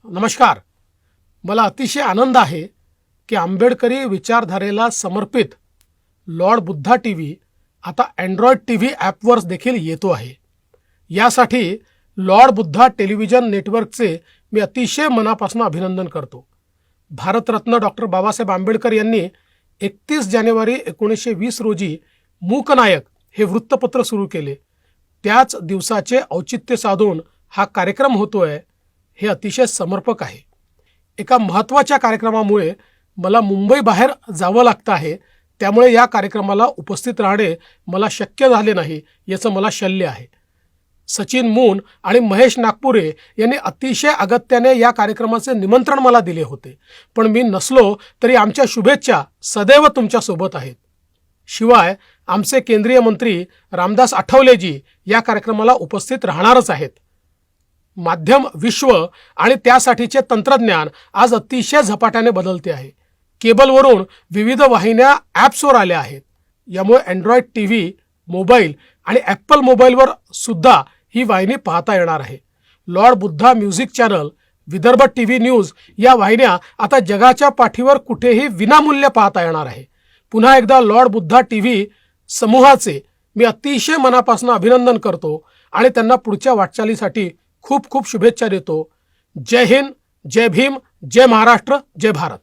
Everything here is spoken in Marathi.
नमस्कार. मला अतिशय आनंद आहे की आंबेडकरी विचारधारेला समर्पित लॉर्ड बुद्धा टीव्ही आता अँड्रॉइड टीव्ही ॲपवर देखील येतो आहे. यासाठी लॉर्ड बुद्धा टेलिव्हिजन नेटवर्कचे मी अतिशय मनापासून अभिनंदन करतो. भारतरत्न डॉक्टर बाबासाहेब आंबेडकर यांनी 31 जानेवारी 1920 रोजी मूकनायक हे वृत्तपत्र सुरू केले. त्याच दिवसाचे औचित्य साधून हा कार्यक्रम होतोय हे अतिशय समर्पक आहे. एका महत्त्वाच्या कार्यक्रमामुळे मला मुंबई बाहेर जावं लागतं आहे, त्यामुळे या कार्यक्रमाला उपस्थित राहणे मला शक्य झाले नाही याचं मला शल्य आहे. सचिन मून आणि महेश नागपुरे यांनी अतिशय अगत्याने या कार्यक्रमाचे निमंत्रण मला दिले होते, पण मी नसलो तरी आमच्या शुभेच्छा सदैव तुमच्यासोबत आहेत. शिवाय आमचे केंद्रीय मंत्री रामदास आठवलेजी या कार्यक्रमाला उपस्थित राहणारच आहेत. माध्यम विश्व आणि त्यासाठीचे तंत्रज्ञान आज अतिशय झपाट्याने बदलते आहे. केबलवरून विविध वाहिन्या ॲप्सवर आल्या आहेत. यामुळे अँड्रॉइड टीव्ही, मोबाईल आणि ॲपल मोबाईलवर सुद्धा ही वाहिनी पाहता येणार आहे. Lord Buddha music channel, Vidarbha TV news या वाहिन्या आता जगाच्या पाठीवर कुठेही विनामूल्य पाहता येणार आहे. पुन्हा एकदा लॉर्ड बुद्धा टीव्ही समूहाचे मी अतिशय मनापासून अभिनंदन करतो आणि त्यांना पुढच्या वाटचालीसाठी खूप खूप शुभेच्छा देतो. जय हिंद, जय भीम, जय महाराष्ट्र, जय भारत.